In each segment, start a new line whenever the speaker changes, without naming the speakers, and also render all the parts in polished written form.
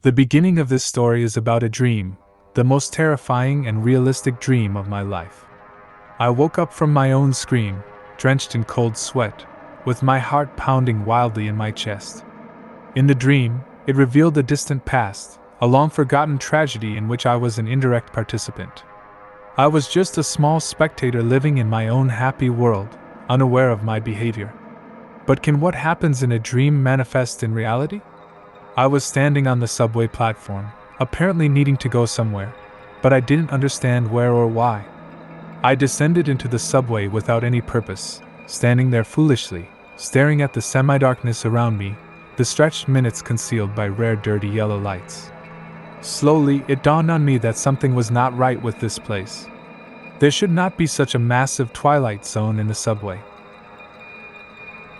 The beginning of this story is about a dream, the most terrifying and realistic dream of my life. I woke up from my own scream, drenched in cold sweat, with my heart pounding wildly in my chest. In the dream, it revealed a distant past, a long-forgotten tragedy in which I was an indirect participant. I was just a small spectator living in my own happy world, unaware of my behavior. But can what happens in a dream manifest in reality? I was standing on the subway platform, apparently needing to go somewhere, but I didn't understand where or why. I descended into the subway without any purpose, standing there foolishly, staring at the semi-darkness around me, the stretched minutes concealed by rare dirty yellow lights. Slowly, it dawned on me that something was not right with this place. There should not be such a massive twilight zone in the subway.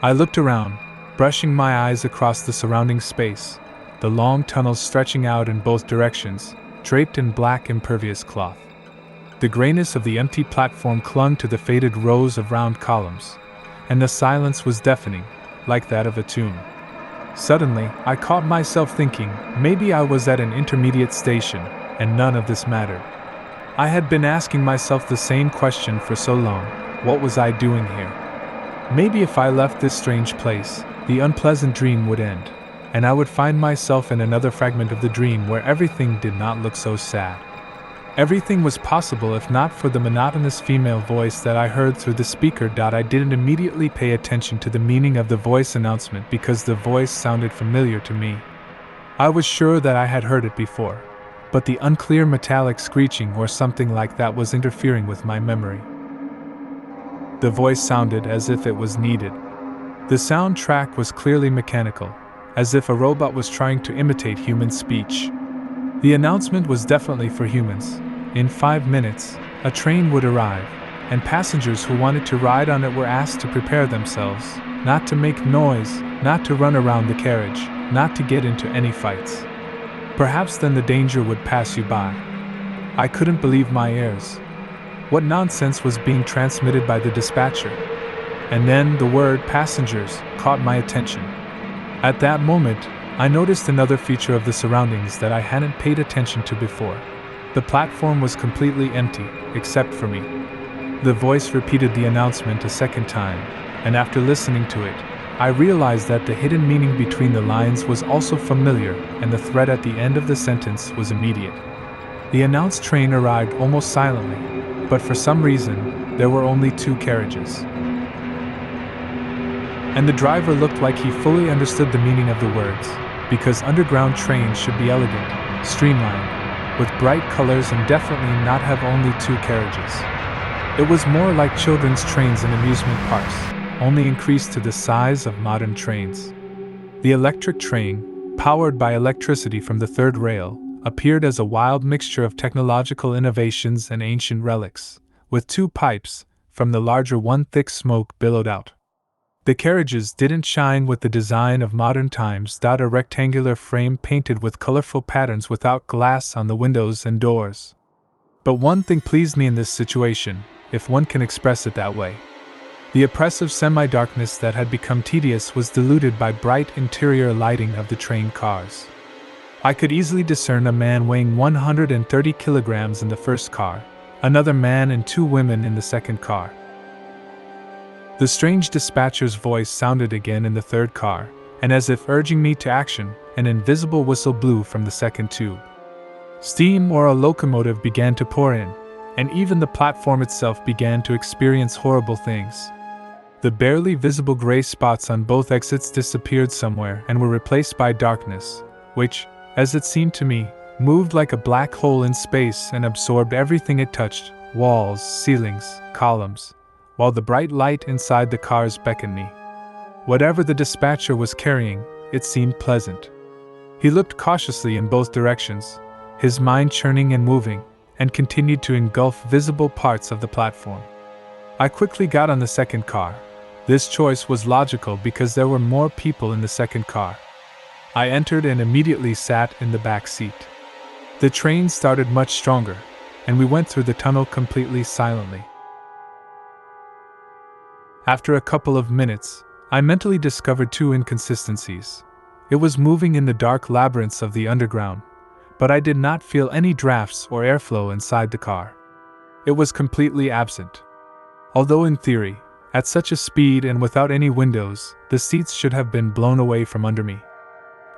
I looked around, brushing my eyes across the surrounding space, the long tunnels stretching out in both directions, draped in black impervious cloth. The grayness of the empty platform clung to the faded rows of round columns, and the silence was deafening, like that of a tomb. Suddenly, I caught myself thinking, maybe I was at an intermediate station, and none of this mattered. I had been asking myself the same question for so long: what was I doing here? Maybe if I left this strange place, the unpleasant dream would end, and I would find myself in another fragment of the dream where everything did not look so sad. Everything was possible if not for the monotonous female voice that I heard through the speaker. I didn't immediately pay attention to the meaning of the voice announcement because the voice sounded familiar to me. I was sure that I had heard it before, but the unclear metallic screeching or something like that was interfering with my memory. The voice sounded as if it was needed. The soundtrack was clearly mechanical, as if a robot was trying to imitate human speech. The announcement was definitely for humans. In 5 minutes, a train would arrive, and passengers who wanted to ride on it were asked to prepare themselves, not to make noise, not to run around the carriage, not to get into any fights. Perhaps then the danger would pass you by. I couldn't believe my ears. What nonsense was being transmitted by the dispatcher? And then the word passengers caught my attention. At that moment, I noticed another feature of the surroundings that I hadn't paid attention to before. The platform was completely empty, except for me. The voice repeated the announcement a second time, and after listening to it, I realized that the hidden meaning between the lines was also familiar, and the threat at the end of the sentence was immediate. The announced train arrived almost silently, but for some reason, there were only 2 carriages. And the driver looked like he fully understood the meaning of the words, because underground trains should be elegant, streamlined, with bright colors and definitely not have only 2 carriages. It was more like children's trains in amusement parks, only increased to the size of modern trains. The electric train, powered by electricity from the third rail, appeared as a wild mixture of technological innovations and ancient relics, with 2 pipes, from the larger one thick smoke billowed out. The carriages didn't shine with the design of modern times. A rectangular frame painted with colorful patterns without glass on the windows and doors. But one thing pleased me in this situation, if one can express it that way. The oppressive semi-darkness that had become tedious was diluted by bright interior lighting of the train cars. I could easily discern a man weighing 130 kilograms in the first car, another man and 2 women in the second car. The strange dispatcher's voice sounded again in the third car, and as if urging me to action, an invisible whistle blew from the second tube. Steam or a locomotive began to pour in, and even the platform itself began to experience horrible things. The barely visible gray spots on both exits disappeared somewhere and were replaced by darkness, which, as it seemed to me, moved like a black hole in space and absorbed everything it touched: walls, ceilings, columns, while the bright light inside the cars beckoned me. Whatever the dispatcher was carrying, it seemed pleasant. He looked cautiously in both directions, his mind churning and moving, and continued to engulf visible parts of the platform. I quickly got on the second car. This choice was logical because there were more people in the second car. I entered and immediately sat in the back seat. The train started much stronger, and we went through the tunnel completely silently. After a couple of minutes, I mentally discovered 2 inconsistencies. It was moving in the dark labyrinths of the underground, but I did not feel any drafts or airflow inside the car. It was completely absent. Although in theory, at such a speed and without any windows, the seats should have been blown away from under me.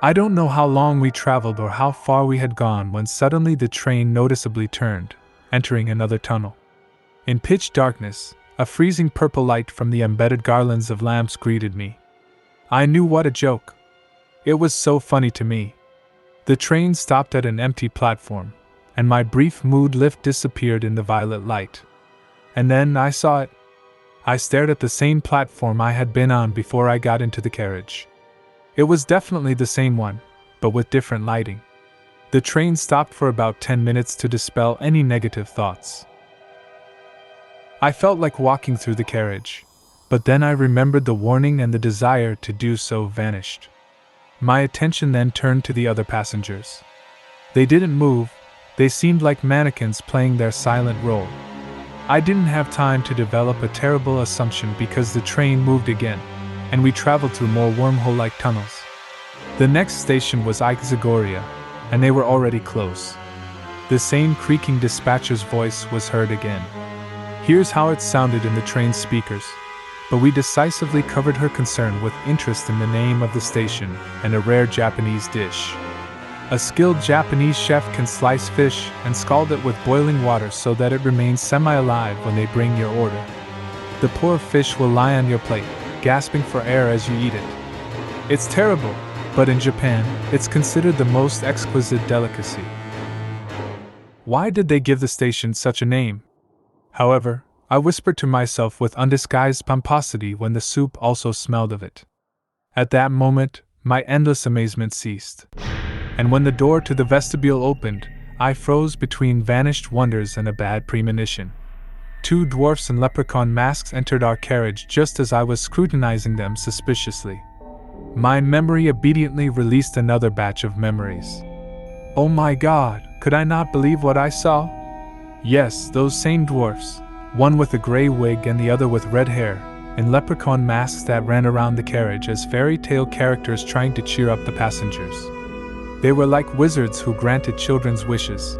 I don't know how long we traveled or how far we had gone when suddenly the train noticeably turned, entering another tunnel. In pitch darkness, a freezing purple light from the embedded garlands of lamps greeted me. I knew what a joke. It was so funny to me. The train stopped at an empty platform, and my brief mood lift disappeared in the violet light. And then I saw it. I stared at the same platform I had been on before I got into the carriage. It was definitely the same one, but with different lighting. The train stopped for about 10 minutes to dispel any negative thoughts. I felt like walking through the carriage, but then I remembered the warning and the desire to do so vanished. My attention then turned to the other passengers. They didn't move, they seemed like mannequins playing their silent role. I didn't have time to develop a terrible assumption because the train moved again, and we traveled through more wormhole-like tunnels. The next station was Zagoria, and they were already close. The same creaking dispatcher's voice was heard again. Here's how it sounded in the train's speakers, but we decisively covered her concern with interest in the name of the station and a rare Japanese dish. A skilled Japanese chef can slice fish and scald it with boiling water so that it remains semi-alive when they bring your order. The poor fish will lie on your plate, gasping for air as you eat it. It's terrible, but in Japan, it's considered the most exquisite delicacy. Why did they give the station such a name? However, I whispered to myself with undisguised pomposity when the soup also smelled of it. At that moment, my endless amazement ceased. And when the door to the vestibule opened, I froze between vanished wonders and a bad premonition. 2 dwarfs in leprechaun masks entered our carriage just as I was scrutinizing them suspiciously. My memory obediently released another batch of memories. Oh my God, could I not believe what I saw? Yes, those same dwarfs, one with a gray wig and the other with red hair, in leprechaun masks that ran around the carriage as fairy tale characters trying to cheer up the passengers. They were like wizards who granted children's wishes.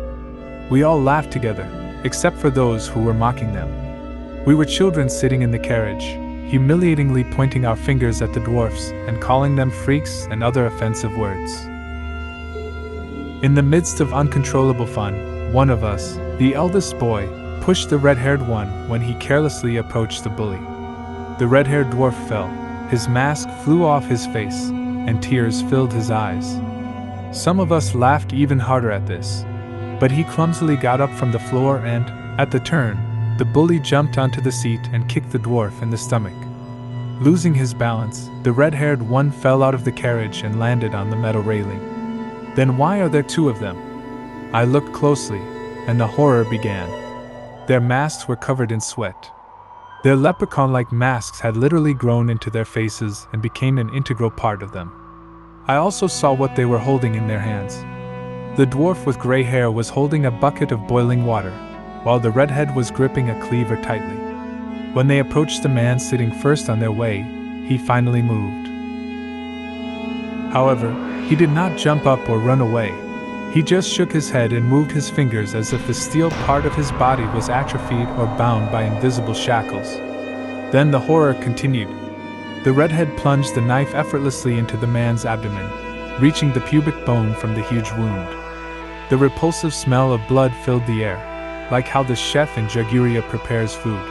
We all laughed together, except for those who were mocking them. We were children sitting in the carriage, humiliatingly pointing our fingers at the dwarfs and calling them freaks and other offensive words. In the midst of uncontrollable fun, one of us, the eldest boy, pushed the red-haired one when he carelessly approached the bully. The red-haired dwarf fell, his mask flew off his face, and tears filled his eyes. Some of us laughed even harder at this, but he clumsily got up from the floor and, at the turn, the bully jumped onto the seat and kicked the dwarf in the stomach. Losing his balance, the red-haired one fell out of the carriage and landed on the metal railing. Then why are there 2 of them? I looked closely, and the horror began. Their masks were covered in sweat. Their leprechaun-like masks had literally grown into their faces and became an integral part of them. I also saw what they were holding in their hands. The dwarf with gray hair was holding a bucket of boiling water, while the redhead was gripping a cleaver tightly. When they approached the man sitting first on their way, he finally moved. However, he did not jump up or run away. He just shook his head and moved his fingers as if the steel part of his body was atrophied or bound by invisible shackles. Then the horror continued. The redhead plunged the knife effortlessly into the man's abdomen, reaching the pubic bone from the huge wound. The repulsive smell of blood filled the air, like how the chef in Jaguria prepares food.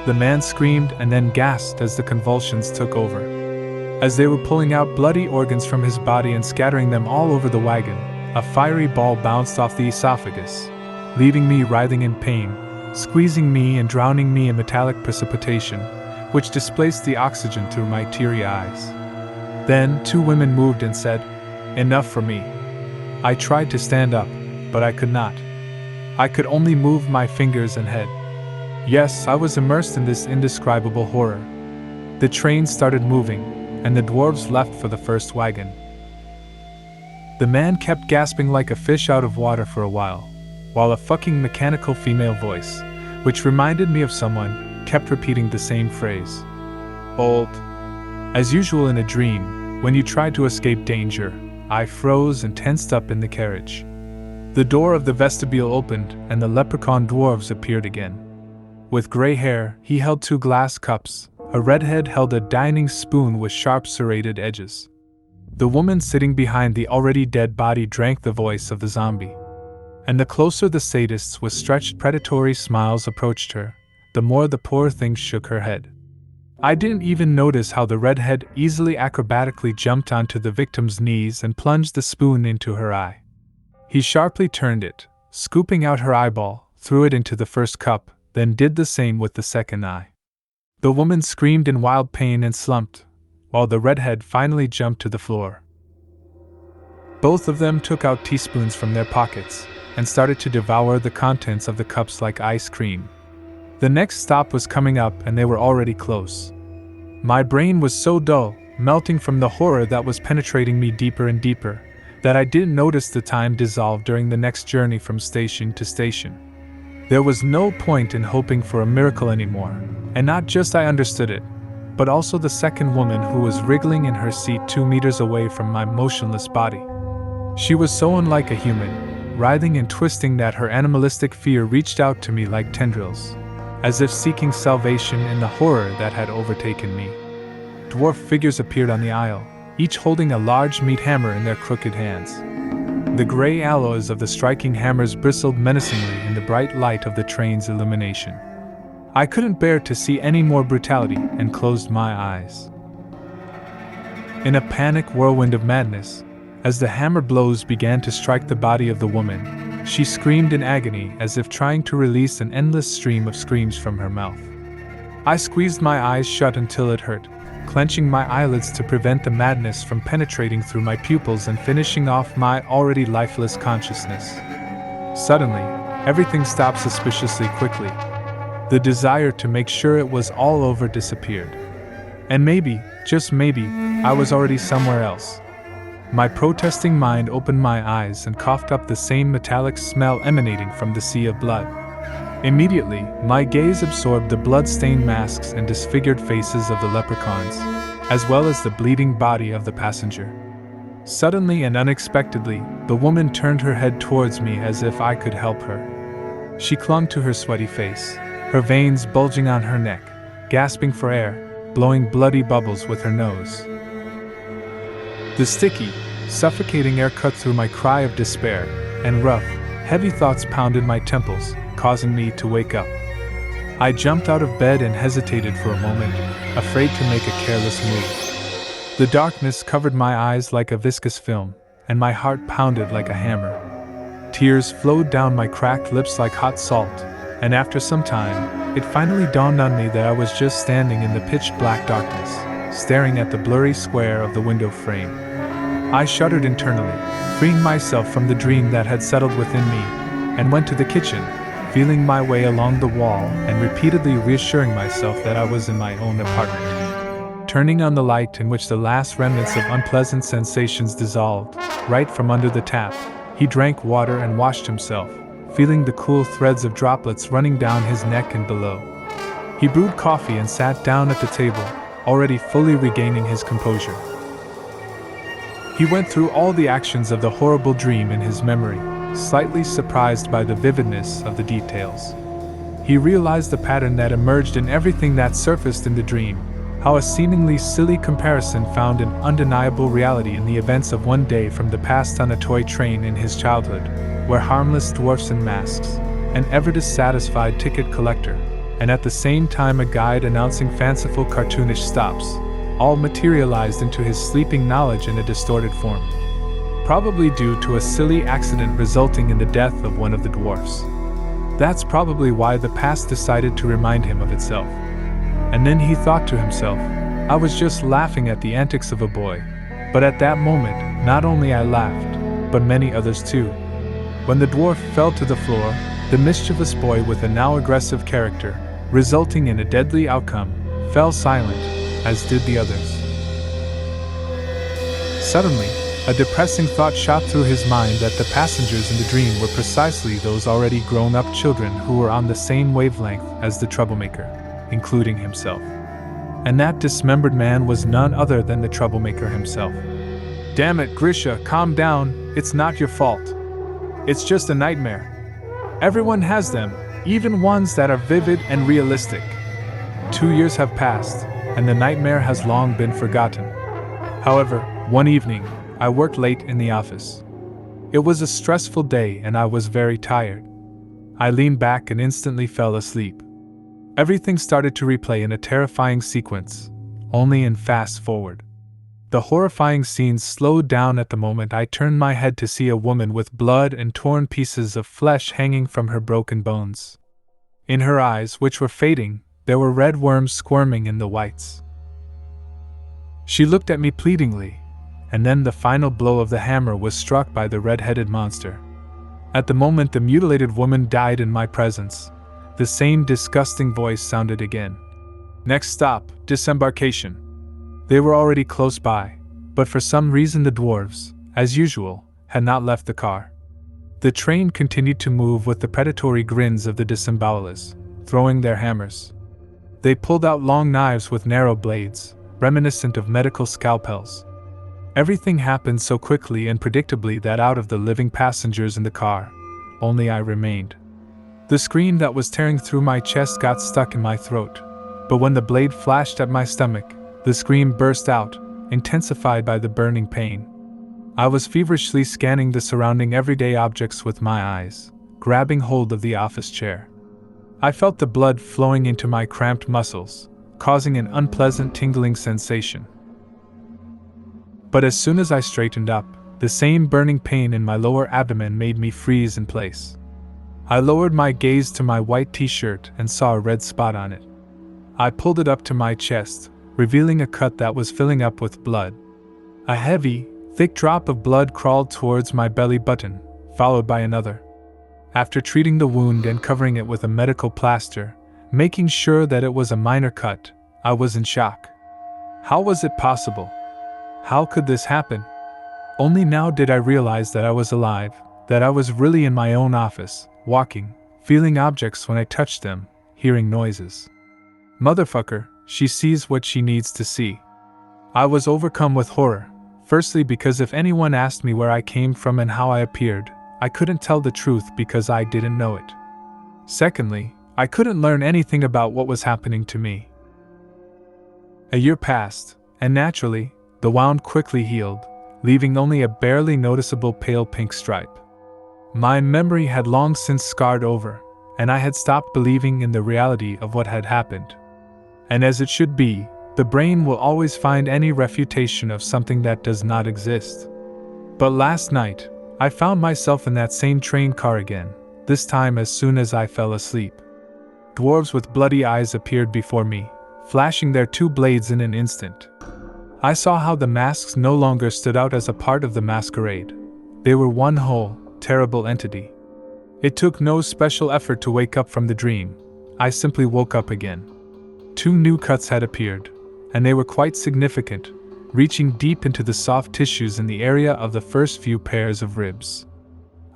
The man screamed and then gasped as the convulsions took over. As they were pulling out bloody organs from his body and scattering them all over the wagon, a fiery ball bounced off the esophagus, leaving me writhing in pain, squeezing me and drowning me in metallic precipitation, which displaced the oxygen through my teary eyes. Then 2 women moved and said, "Enough for me." I tried to stand up, but I could not. I could only move my fingers and head. Yes, I was immersed in this indescribable horror. The train started moving, and the dwarves left for the first wagon. The man kept gasping like a fish out of water for a while a fucking mechanical female voice, which reminded me of someone, kept repeating the same phrase. Old. As usual in a dream, When you tried to escape danger, I froze and tensed up in the carriage. The door of the vestibule opened, and the leprechaun dwarves appeared again. With gray hair, he held 2 glass cups. A redhead held a dining spoon with sharp serrated edges. The woman sitting behind the already dead body drank the voice of the zombie. And the closer the sadists with stretched predatory smiles approached her, the more the poor thing shook her head. I didn't even notice how the redhead easily acrobatically jumped onto the victim's knees and plunged the spoon into her eye. He sharply turned it, scooping out her eyeball, threw it into the first cup, then did the same with the second eye. The woman screamed in wild pain and slumped, while the redhead finally jumped to the floor. Both of them took out teaspoons from their pockets and started to devour the contents of the cups like ice cream. The next stop was coming up and they were already close. My brain was so dull, melting from the horror that was penetrating me deeper and deeper, that I didn't notice the time dissolve during the next journey from station to station. There was no point in hoping for a miracle anymore, and not just I understood it, but also the second woman who was wriggling in her seat 2 meters away from my motionless body. She was so unlike a human, writhing and twisting that her animalistic fear reached out to me like tendrils, as if seeking salvation in the horror that had overtaken me. Dwarf figures appeared on the aisle, each holding a large meat hammer in their crooked hands. The gray alloys of the striking hammers bristled menacingly in the bright light of the train's illumination. I couldn't bear to see any more brutality and closed my eyes. In a panic whirlwind of madness, as the hammer blows began to strike the body of the woman, she screamed in agony as if trying to release an endless stream of screams from her mouth. I squeezed my eyes shut until it hurt, clenching my eyelids to prevent the madness from penetrating through my pupils and finishing off my already lifeless consciousness. Suddenly, everything stopped suspiciously quickly. The desire to make sure it was all over disappeared. And maybe, just maybe, I was already somewhere else. My protesting mind opened my eyes and coughed up the same metallic smell emanating from the sea of blood. Immediately, my gaze absorbed the blood-stained masks and disfigured faces of the leprechauns, as well as the bleeding body of the passenger. Suddenly and unexpectedly, the woman turned her head towards me as if I could help her. She clung to her sweaty face, her veins bulging on her neck, gasping for air, blowing bloody bubbles with her nose. The sticky, suffocating air cut through my cry of despair, and rough, heavy thoughts pounded my temples, causing me to wake up. I jumped out of bed and hesitated for a moment, afraid to make a careless move. The darkness covered my eyes like a viscous film, and my heart pounded like a hammer. Tears flowed down my cracked lips like hot salt, and after some time, it finally dawned on me that I was just standing in the pitch-black darkness, staring at the blurry square of the window frame. I shuddered internally, freeing myself from the dream that had settled within me, and went to the kitchen, feeling my way along the wall and repeatedly reassuring myself that I was in my own apartment. Turning on the light in which the last remnants of unpleasant sensations dissolved, right from under the tap, he drank water and washed himself, feeling the cool threads of droplets running down his neck and below. He brewed coffee and sat down at the table, already fully regaining his composure. He went through all the actions of the horrible dream in his memory, slightly surprised by the vividness of the details. He realized the pattern that emerged in everything that surfaced in the dream, how a seemingly silly comparison found an undeniable reality in the events of one day from the past on a toy train in his childhood, where harmless dwarfs in masks, an ever-dissatisfied ticket collector, and at the same time a guide announcing fanciful cartoonish stops, all materialized into his sleeping knowledge in a distorted form. Probably due to a silly accident resulting in the death of one of the dwarfs. That's probably why the past decided to remind him of itself. And then he thought to himself, I was just laughing at the antics of a boy. But at that moment, not only I laughed, but many others too. When the dwarf fell to the floor, the mischievous boy with a now aggressive character, resulting in a deadly outcome, fell silent, as did the others. Suddenly, a depressing thought shot through his mind that the passengers in the dream were precisely those already grown-up children who were on the same wavelength as the troublemaker, including himself. and that dismembered man was none other than the troublemaker himself. Damn it, Grisha, calm down, it's not your fault. It's just a nightmare. Everyone has them, even ones that are vivid and realistic. 2 years have passed, and the nightmare has long been forgotten. However, one evening, I worked late in the office. It was a stressful day and I was very tired. I leaned back and instantly fell asleep. Everything started to replay in a terrifying sequence, only in fast forward. The horrifying scenes slowed down at the moment I turned my head to see a woman with blood and torn pieces of flesh hanging from her broken bones. In her eyes, which were fading, there were red worms squirming in the whites. She looked at me pleadingly, and then the final blow of the hammer was struck by the red-headed monster. At the moment the mutilated woman died in my presence, the same disgusting voice sounded again. Next stop, disembarkation. They were already close by, but for some reason the dwarves, as usual, had not left the car. The train continued to move with the predatory grins of the disembowelers, throwing their hammers. They pulled out long knives with narrow blades, reminiscent of medical scalpels. Everything happened so quickly and predictably that out of the living passengers in the car, only I remained. The scream that was tearing through my chest got stuck in my throat, but when the blade flashed at my stomach, the scream burst out, intensified by the burning pain. I was feverishly scanning the surrounding everyday objects with my eyes, grabbing hold of the office chair. I felt the blood flowing into my cramped muscles, causing an unpleasant tingling sensation. But as soon as I straightened up, the same burning pain in my lower abdomen made me freeze in place. I lowered my gaze to my white t-shirt and saw a red spot on it. I pulled it up to my chest, revealing a cut that was filling up with blood. A heavy, thick drop of blood crawled towards my belly button, followed by another. After treating the wound and covering it with a medical plaster, making sure that it was a minor cut, I was in shock. How was it possible? How could this happen? Only now did I realize that I was alive, that I was really in my own office, walking, feeling objects when I touched them, hearing noises. Motherfucker, she sees what she needs to see. I was overcome with horror, firstly because if anyone asked me where I came from and how I appeared, I couldn't tell the truth because I didn't know it. Secondly, I couldn't learn anything about what was happening to me. A year passed, and naturally, the wound quickly healed, leaving only a barely noticeable pale pink stripe. My memory had long since scarred over, and I had stopped believing in the reality of what had happened. And as it should be, the brain will always find any refutation of something that does not exist. But last night, I found myself in that same train car again, this time as soon as I fell asleep. Dwarves with bloody eyes appeared before me, flashing their two blades in an instant. I saw how the masks no longer stood out as a part of the masquerade. They were one whole, terrible entity. It took no special effort to wake up from the dream. I simply woke up again. 2 new cuts had appeared, and they were quite significant, reaching deep into the soft tissues in the area of the first few pairs of ribs.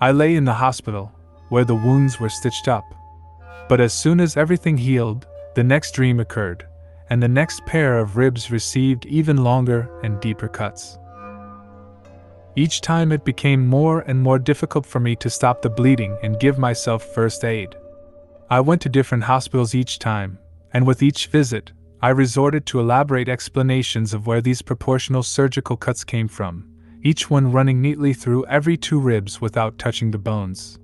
I lay in the hospital, where the wounds were stitched up. But as soon as everything healed, the next dream occurred, and the next pair of ribs received even longer and deeper cuts. Each time it became more and more difficult for me to stop the bleeding and give myself first aid. I went to different hospitals each time, and with each visit, I resorted to elaborate explanations of where these proportional surgical cuts came from, each one running neatly through every 2 ribs without touching the bones.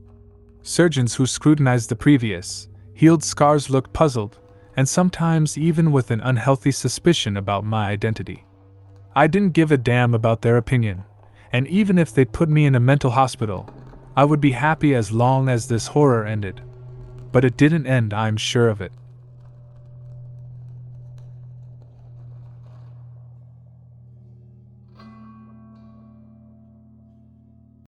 Surgeons who scrutinized the previous, healed scars looked puzzled, and sometimes even with an unhealthy suspicion about my identity. I didn't give a damn about their opinion, and even if they put me in a mental hospital, I would be happy as long as this horror ended. But it didn't end, I'm sure of it.